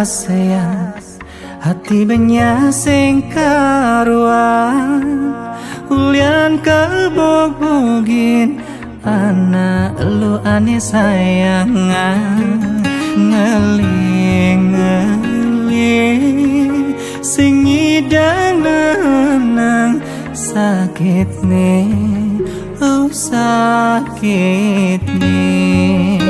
sayang hati banyak sing karuan ulian kebog-bogin anak lu ane sayangan ngeling-ngeling sing ngidang nang sakit nih oh sakit nih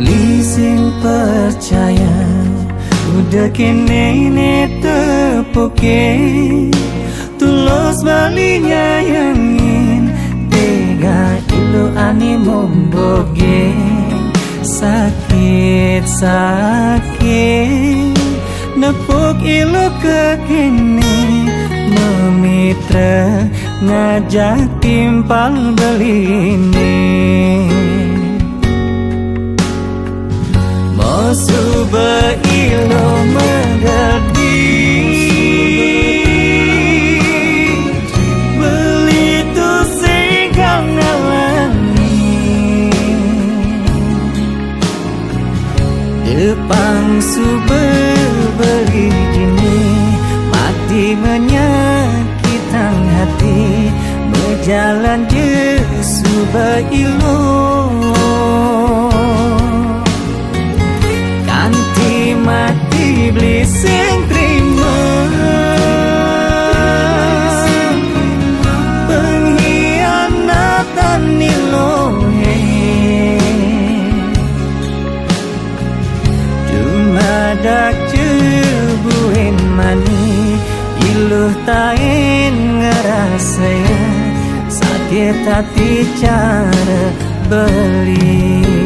beli sing percaya udah kene tepuke tulus balinya yangin tega ilu ani memboge sakit nepuk ilu kekini memitra ngajak timpal belini Mosuba ilo mengerti Belitu sing kau ngalami Depang sumber beli gini Mati menyakitkan hati Berjalan je suba ilo mati beli sing terima pengkhianatan nilohe cuma dak cebuin mani iluh tain ngerasa sakit hati cara beli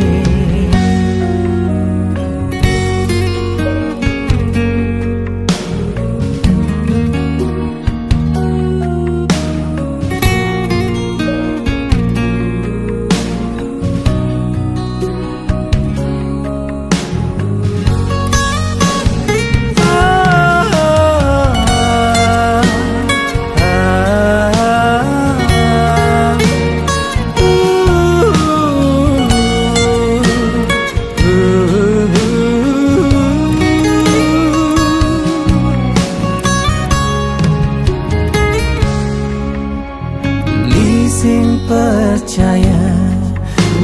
percaya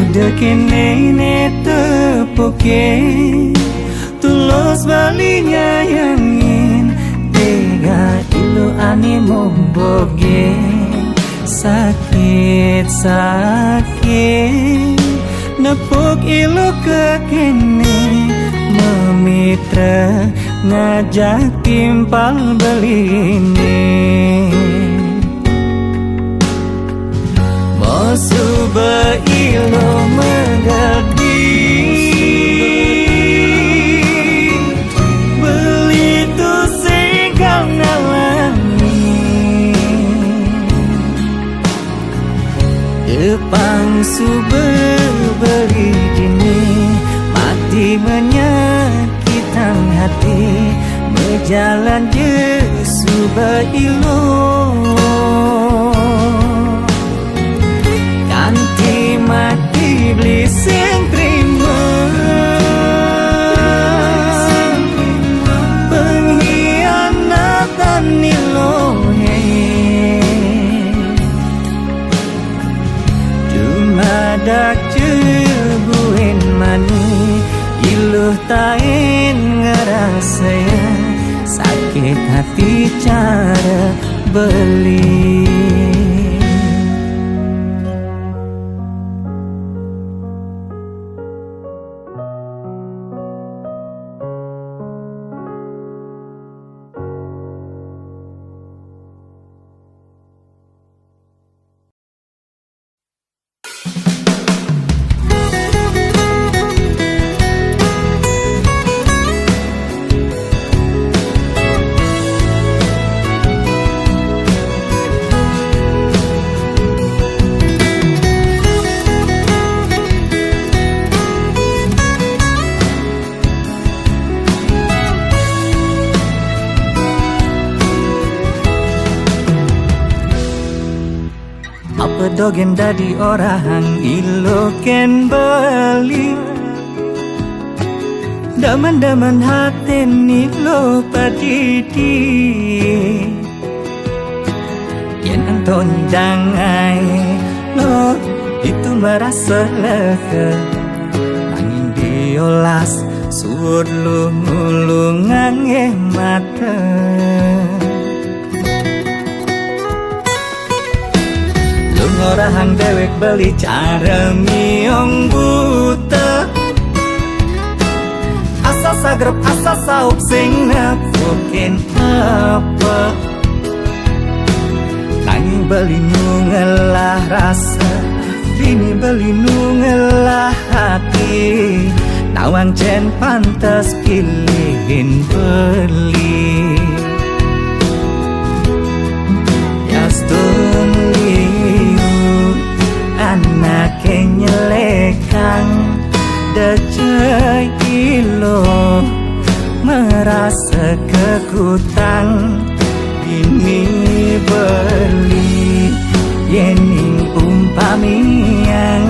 udah kene tepuke tulus balinya yangin tega ilu ani memboge sakit nepuk ilu kekene memitra ngajak timpal belini Mosuba ilo mengerti Belitu sing kau ngalami Depang sumber beli gini Mati menyakitkan hati Berjalan je suba ilo mati beli sing terima pengkhianatan nilohe cuma dak cebuin mani iluh tain ngerasa sakit hati cara beli pedogen dadi orang ilo ken beli daman-daman hati nilo padidi yen anton jangai lo itu merasa lega nanging diolas suwud lu ngulungan mata lu ngorahang dewek beli cara miong buta asa sagrep asa sauk sing nepukin apa nanging beli nungelah rasa bini beli nungelah hati nawang cen pantas pilihin beli Yastun liu anak nyelekang decai ilo merasa kekutang ini beli yening umpamian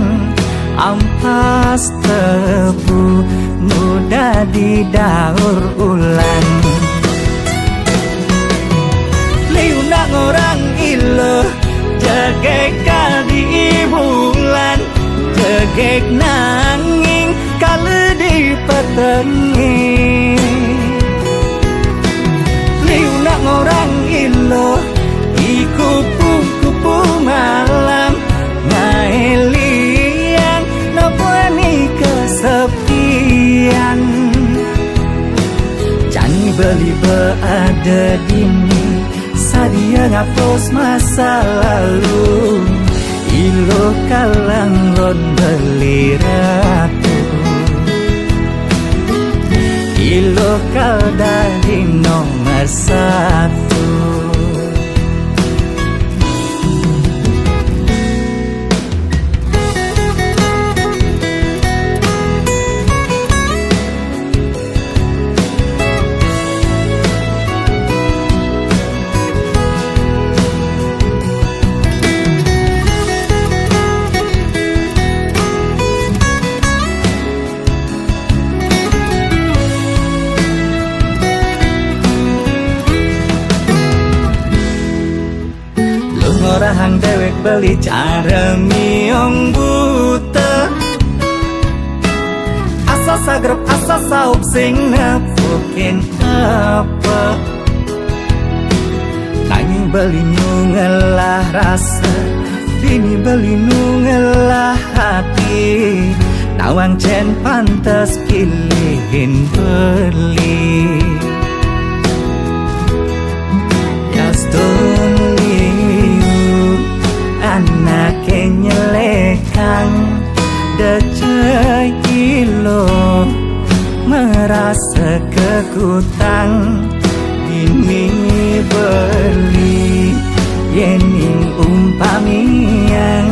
ampas tebu mudah didaur ulang liunak orang ilo jagek kadi bulan jagek nanging kala di petengi liunak orang ilo kupu-kupu malam ngaeliang nabuani kesepian jangan beli berada dini sadia ngapus masa lalu ilo kalang lon beli ratu ilo kal dari nomor satu Rahang dewek beli cara miong buta asa sagrep asa sauk sing nepukin apa nanging beli nungelah rasa bini beli nungelah hati nawang cen pantas pilihin beli Yastun anak nyelekang decai ilo merasa kekutang ini beli yening umpamian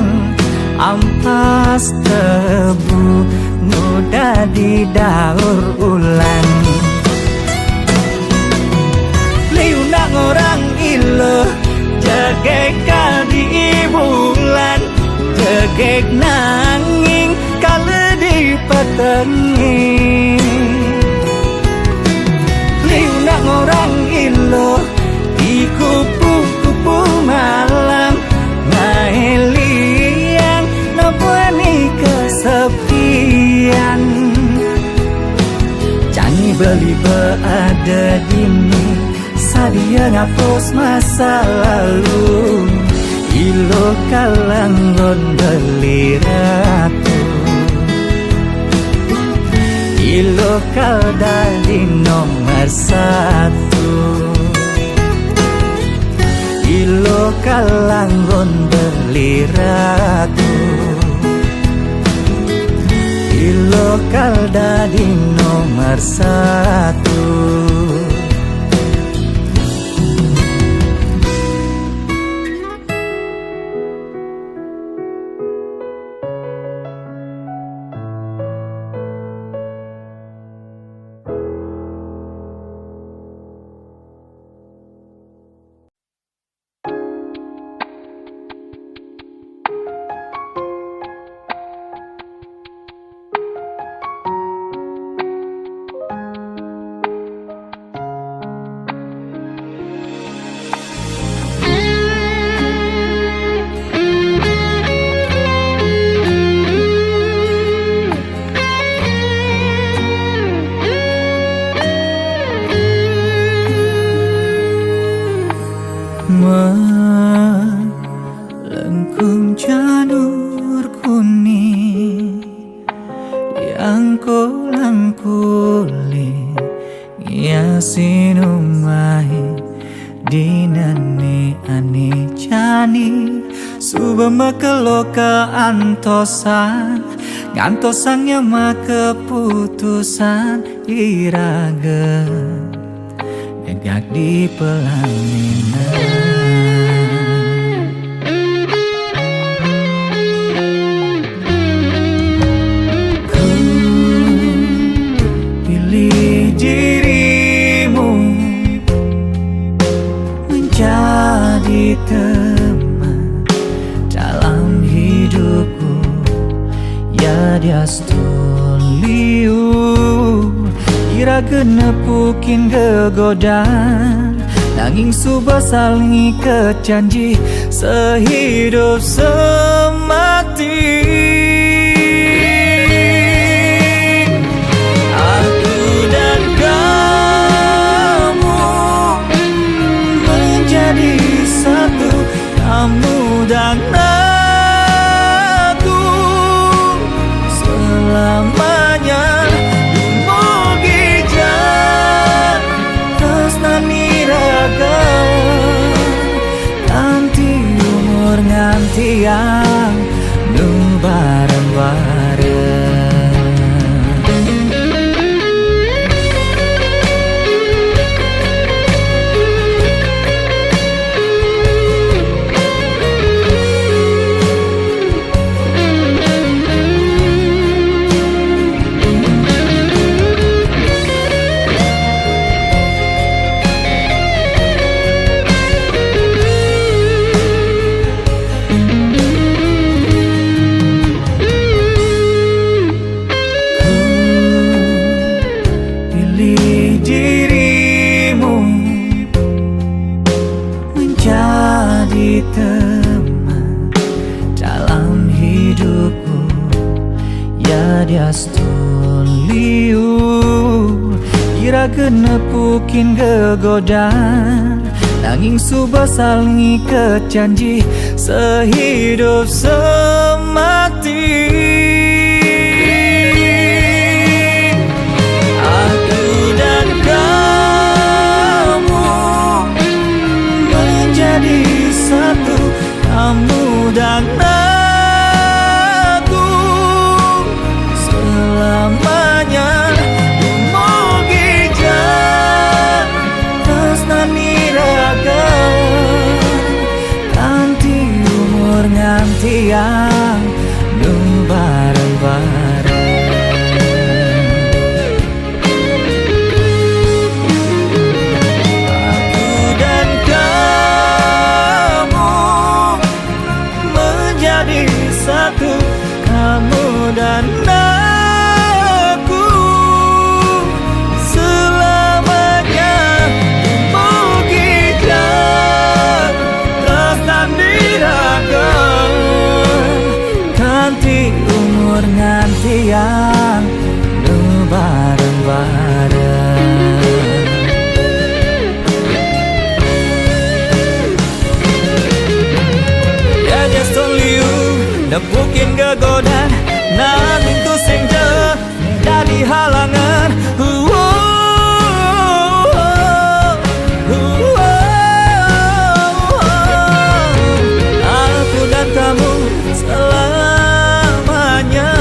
ampas tebu mudah didaur ulang liunak orang ilo jagek kadi bulan jagek nanging kala di petengi liunak orang ilo di kupu-kupu malam ngaeliang nabuani kesepian jangan beli berada dini sadia ngapus masa lalu ilo kalang lon beli ratu ilo kal dari nomor satu ilo kalang lon beli ratu ilo kal dari nomor satu yang kulang-kuling ngiasi numahi dinani ani jani suba makeloka antosan ngantosangnya mah keputusan iraga negak di pelaminan. Jadi teman dalam hidupku, ya dia stoliu kira genepukin gegodan nanging subah saling iket janji sehidup semati. Kamu dan aku selamanya Mugijan tresnani raga nganti umur nganti yang nu bareng-bareng. Jadi teman dalam hidupku, ya dia stoliu kira genepukin gegodan nanging subah saling iket janji sehidup semati. Kamu dan aku selamanya Mugijan tresnani raga nganti umur nganti yang nu bareng-bareng. Satu kamu dan aku selamanya Mugijan tresnani raga nganti umur nganti yang nu bareng-bareng. Ya just only you nepukin gegodan nanging tu senja jadi halangan. Aku dan kamu selamanya.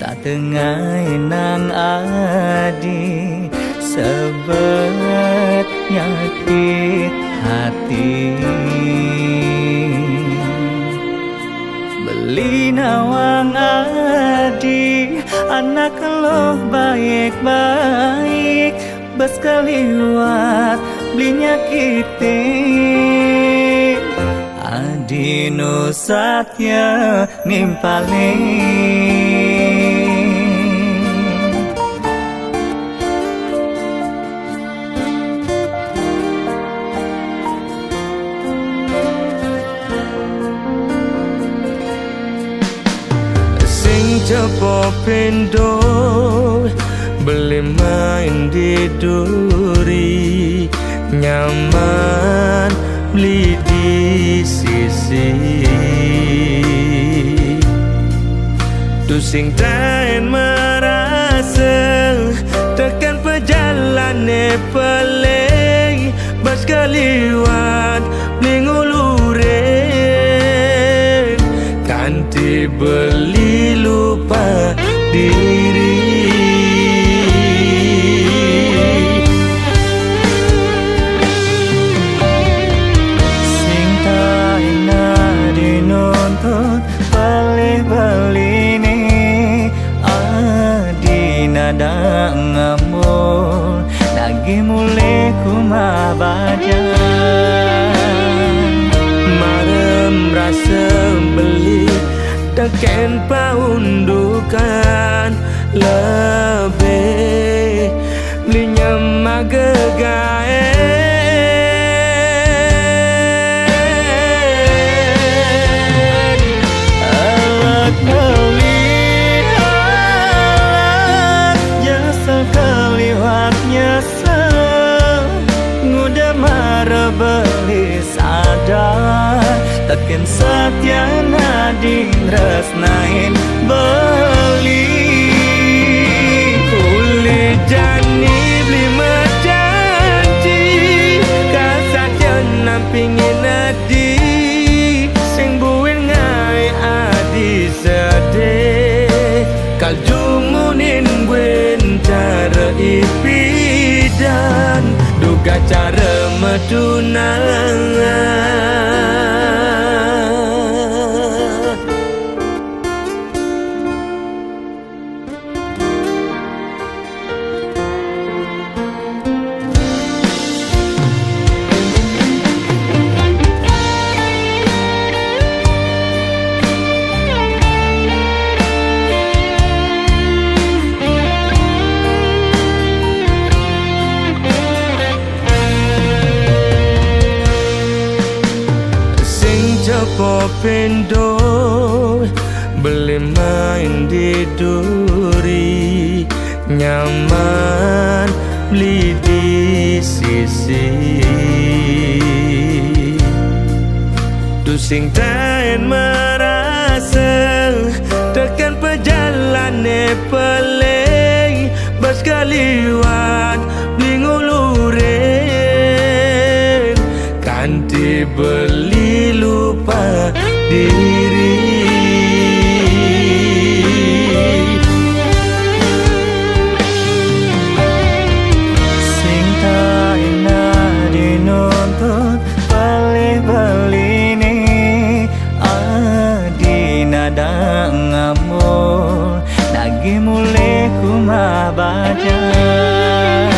tak tengai nang adi sebet nyakit hati. Beli nawang adi anak lo baik-baik bes kaliwat beli nyakiti adi no satya nimpali. Cepo pendo beli main di duri nyaman beli di sisi tu sing tain merasa tekan perjalanan pelai bas kaliwat beli ngulurin kanti beli lupa diri. Sing tak enak dinuntut beli-beli ni adi nada ngamul lagi mulai kumah bajan marem rasa beli teken paundukan lebih belinya magegae alat melihat jasa keliwat nyesel ngudah marah beli sadar tekin satya nading resnain beli kulit jani beli menjanji kasatya nampingin adi sing buin ngai adi sedih kal jumunin buin cara ipidan duga cara medunangan. Cepo pendo beli main di duri nyaman beli di sisi tu sing tain merasa tekan perjalanan pelai bas kaliwat beli ngulurin kanti beli lupa diri. Sing tak enak dinuntut beli-beli ni adi nada ngamul lagi mulai kumah bajan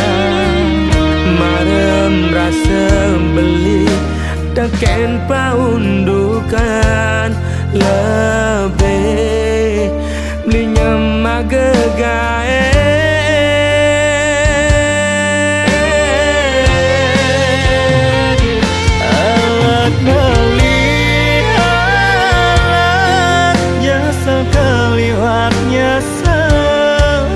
marem rasa beli teken paundukan lebih belinya magegae alat melihat jasa keliwat nyesel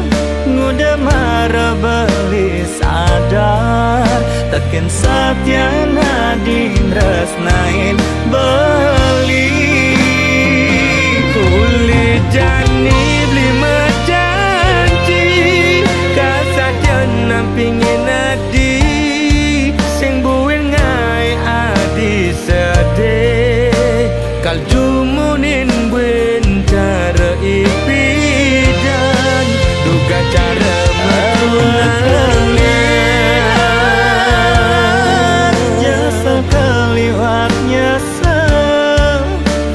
ngudah marah beli sadar tekin satya nading resnain beli kulit jani beli menjanji kasatya nampingin adi sing buin ngai adi sedih kal jumunin buin cara ipidan cara mengenalnya. Jasa keliwatnya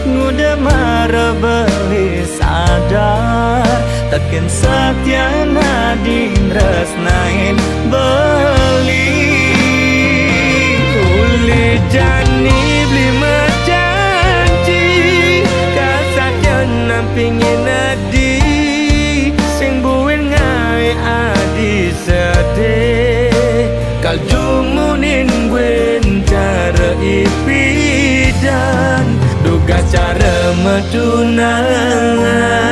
ngudah marah beli sadar tekin satyana dinresnain beli Uli jani beli janji kasatyan nampingin adi sing buin ngai adi sedih kal jumunin gwen cara ipidan duga cara medunangan.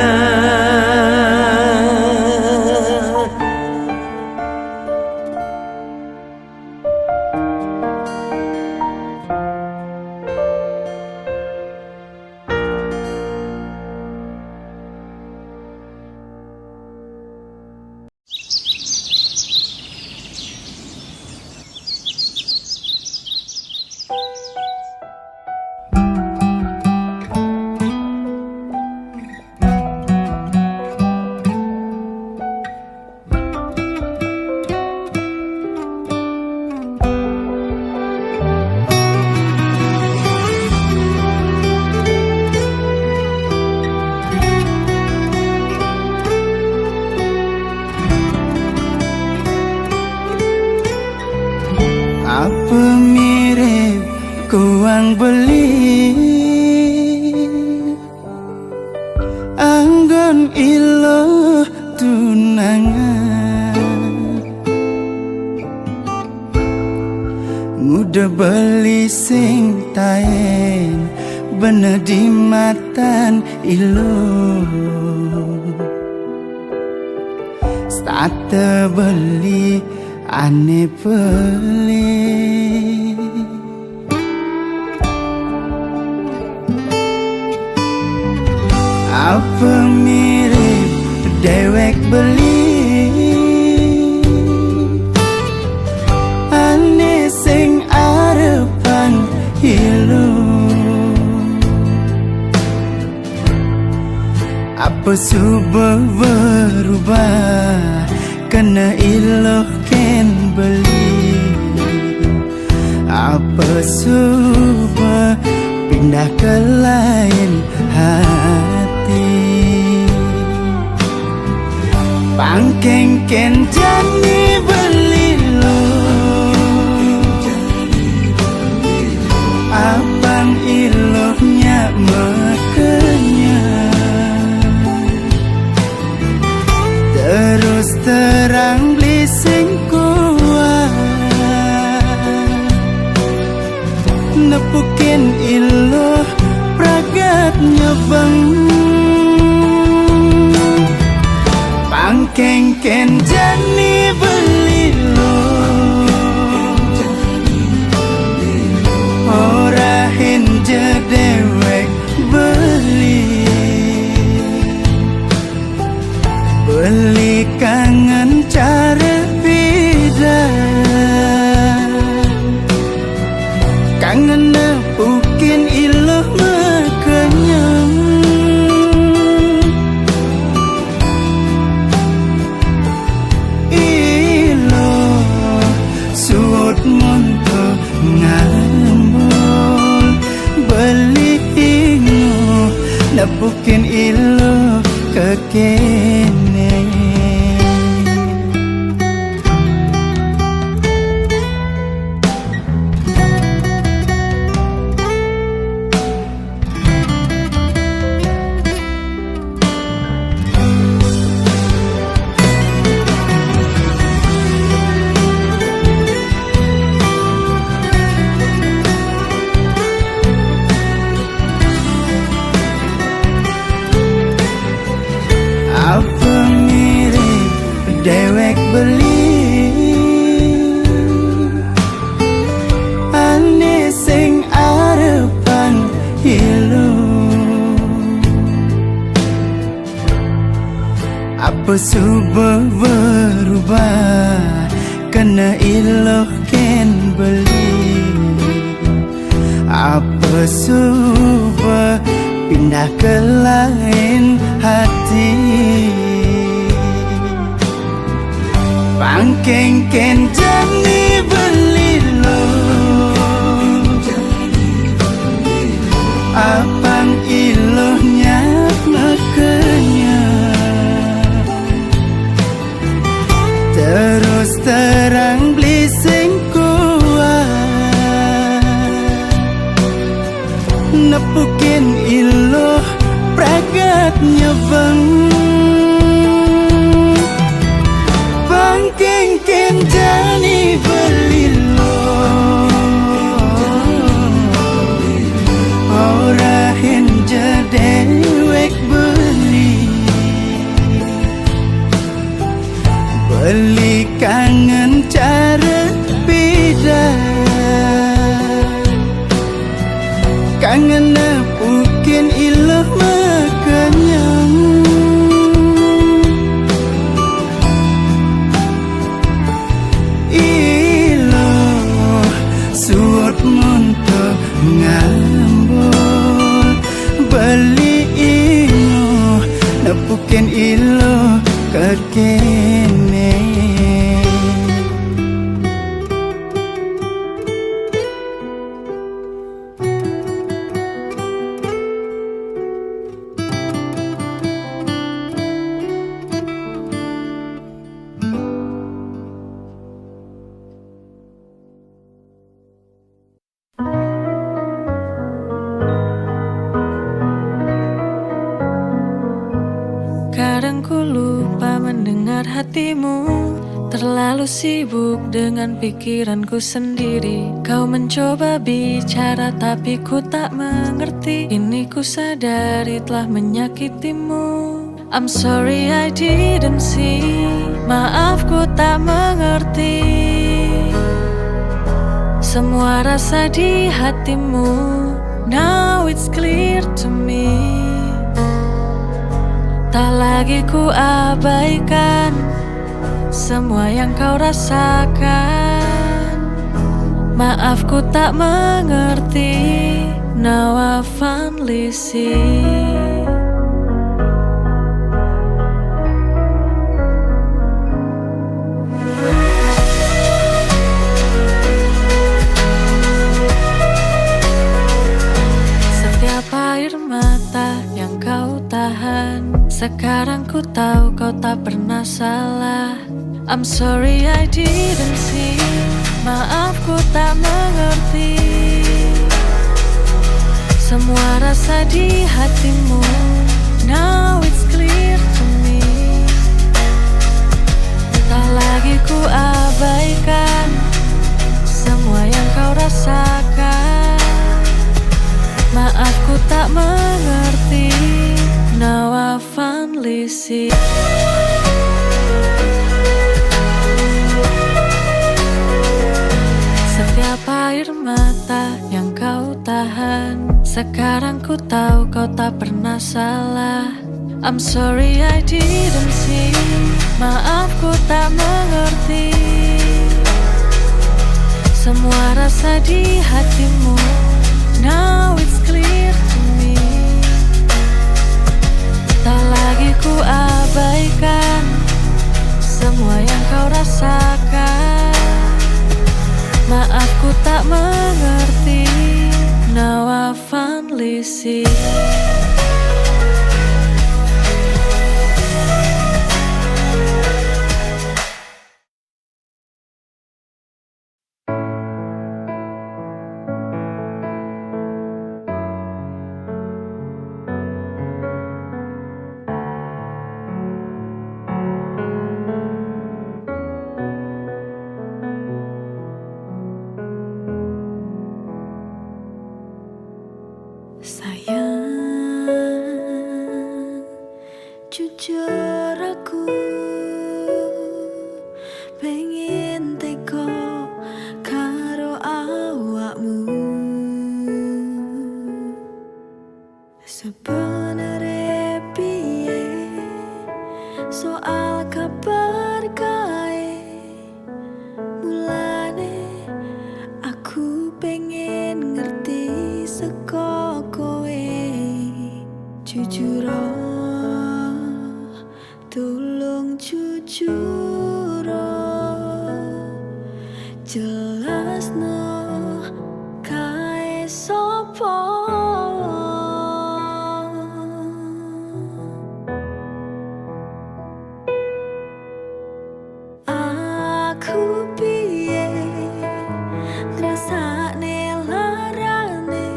Apa mirip kuang beli anggon ilo tunangan muda beli sing taen bener di matan ilo start beli aneh pelik apa mirip dewek beli aneh sing arepan hilu apa subah berubah kena iloh ken beli apa subah pindah ke lain hati pangkeng ken jani beli lo abang ilohnya makanya terus terang beli sing kuat nepukin iloh pragat nyebeng pangkeng ken jani beli lo ora hinje dewek beli beli kangen cara bidan kangen nepukin iloh makanyang iloh suut monto ngambul beli ingo nepukin iloh kekene apa mirip dewek beli aneh sing arepan hilu apa subah berubah kena iloh ken beli apa subah pindah ke lain hati Keng-keng jani belilo Apang ilohnya makanya Terus terang blising kuat Nepukin iloh pragatnya bang Keng jani belilo Ora hen jedewek beli kangen cara beda Kangen nepukin ilah makanyang Suot monto ngambul Beli ino Nepukin ilo kekene Kadang ku lupa mendengar hatimu Terlalu sibuk dengan pikiranku sendiri Kau mencoba bicara tapi ku tak mengerti Ini ku sadari telah menyakitimu I'm sorry I didn't see Maaf ku tak mengerti Semua rasa di hatimu Now it's clear to me Tak lagi ku abaikan semua yang kau rasakan Maaf ku tak mengerti Now I finally see Setiap air mata yang kau tahan Sekarang ku tahu kau tak pernah salah I'm sorry I didn't see Maaf ku tak mengerti Semua rasa di hatimu Now it's clear to me Tak lagi ku abaikan semua yang kau rasakan Maaf ku tak mengerti Now I finally see Setiap air mata yang kau tahan Sekarang ku tahu kau tak pernah salah I'm sorry I didn't see Maaf ku tak mengerti Semua rasa di hatimu Now it's clear to me Tak lagi ku abaikan semua yang kau rasakan Maaf ku tak mengerti Now I finally see Sayang, jujur aku pengen teko karo awakmu Sebenarnya piye soal kabar kae mulane aku pengen ngerti seko kowe jujur tulung jujur jelasno kae sopo. Aku piye ngrasakne larane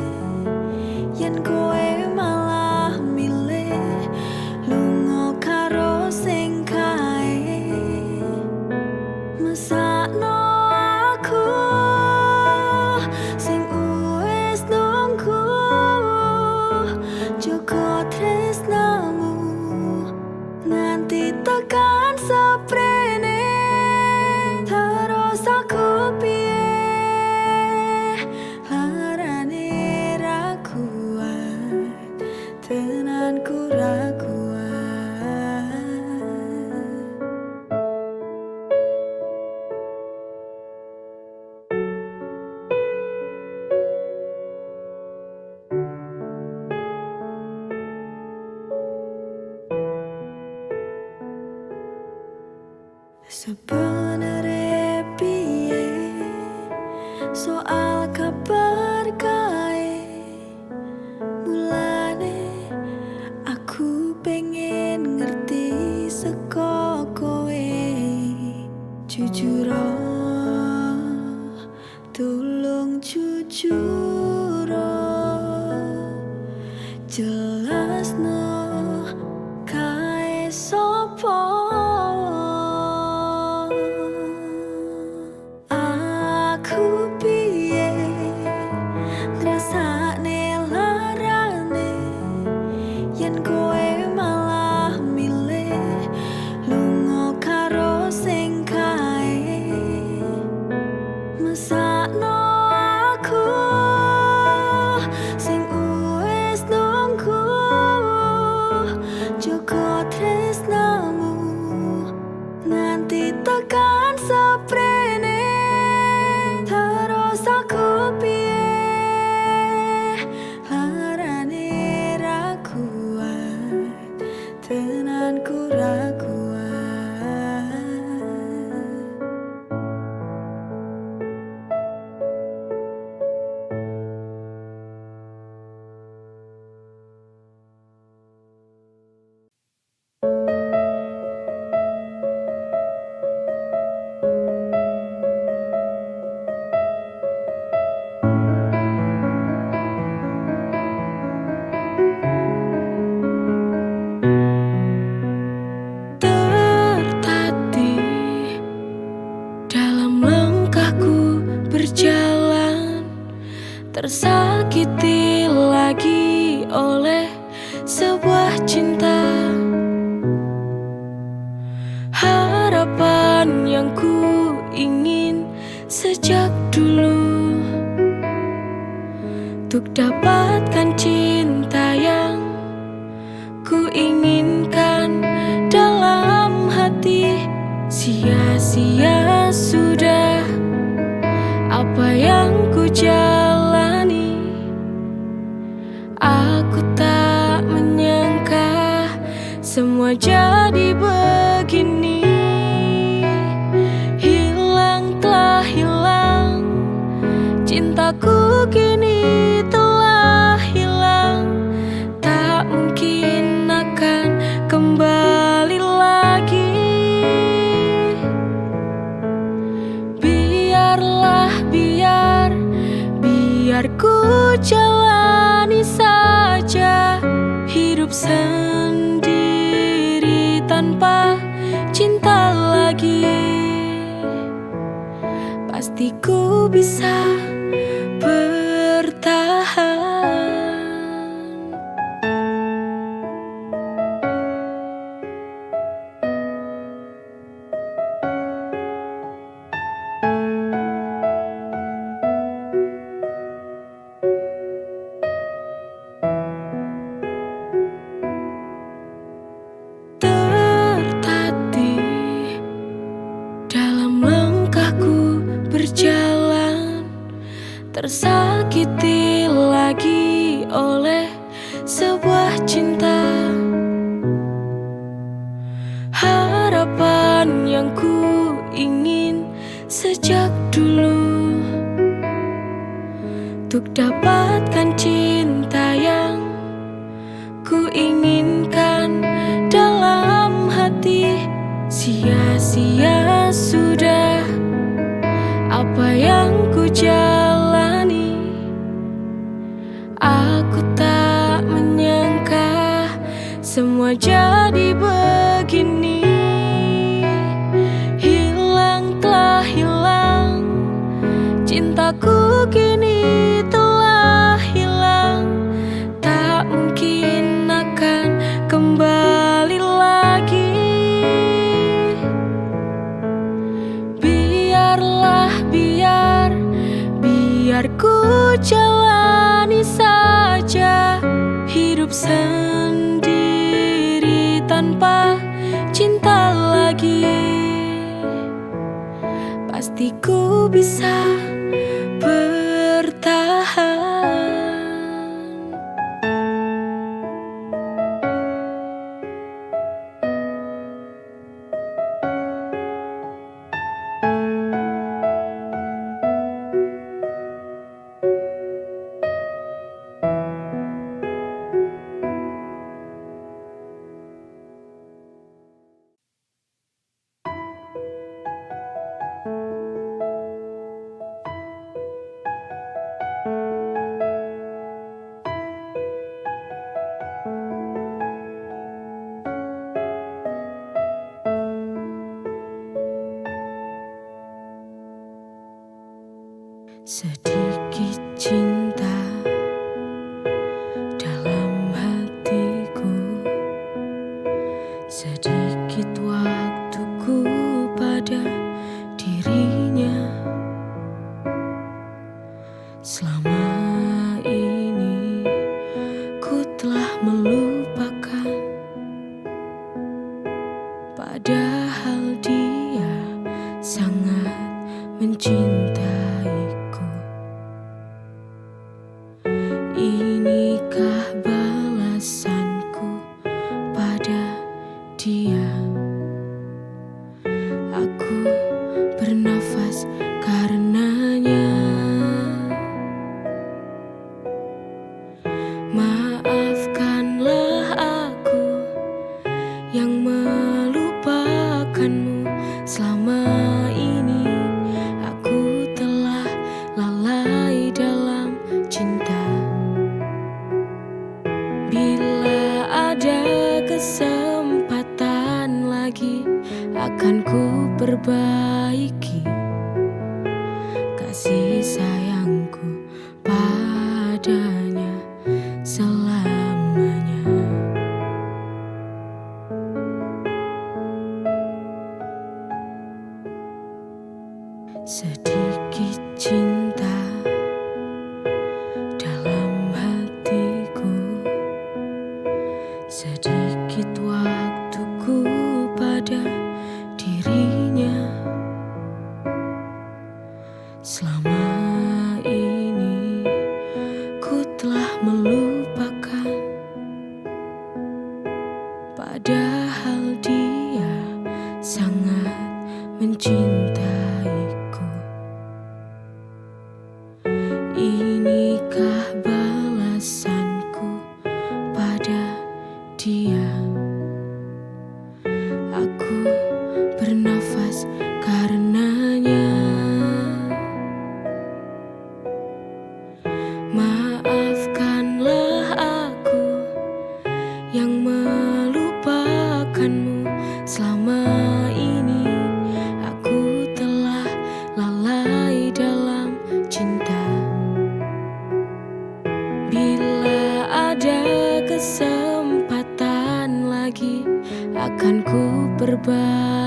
yen kowe malah milih lunga karo sing kae mesakno aku sing wis nunggu joko tresnamu nganti tekan seprene. Terus aku piye larane ra kuat, tenanku ra kuat. Sebenarnya piye soal kabar kae, mulane aku pengen ngerti saka kowe. Jujur tulung jujur jelasno kae sopo. Aku piye ngrasakne larane yen kowe malah milih lunga karo sing kae mesakno aku sing wis nunggu joko tresnamu nganti tekan seprene. Terus aku piye larane ra kuat, tenanku ra kuat. Tertatih dalam langkahku berjalan, tersakiti lagi oleh sebuah cinta. Harapan yang ku ingin sejak dulu untuk dapatkan cinta yang ku inginkan dalam hati. Sia-sia sudah apa yang ku jalani. Aku tak menyangka semua jadi begini. Hilang telah hilang, cintaku kini telah hilang. Tak mungkin akan kembali lagi. Biarlah biar ku jalani saja hidup sendiri tanpa cinta lagi. Pasti ku bisa bertahan. Tertatih dalam langkahku berjalan, tersakiti lagi oleh sebuah cinta. Harapan yang ku ingin sejak dulu, untuk dapatkan cinta yang ku inginkan dalam hati. Sia-sia sudah apa yang ku jalani. Aku tak menyangka semua jadi begini. Hilang telah hilang, cintaku kini telah hilang. Tak mungkin akan kembali lagi. Biarlah, biar ku jalani saja hidup sendiri tanpa cinta lagi. Pasti ku bisa bertahan. Sedikit cinta dalam hatiku, sedikit waktuku pada dirinya. Selama ini ku telah melupakan, padahal dia sangat mencintaiku. Inikah balasanku pada dia? Aku bernafas karenanya. Maafkanlah aku yang melupakanmu. Selama ini aku telah lalai dalam cinta. Bila ada kesempatan lagi, akan ku perbaiki kasih sayangku padanya selamanya. Sedikit cinta dalam hatiku, sedikit waktuku pada dirinya. Selama ini ku telah melupakan, padahal dia sangat mencintaiku. Inikah balasanku pada dia? Aku bernafas karenanya. Maafkanlah aku yang melupakanmu. Selama ini aku telah lalai dalam cinta. Bila ada kesempatan lagi, akan ku perbaiki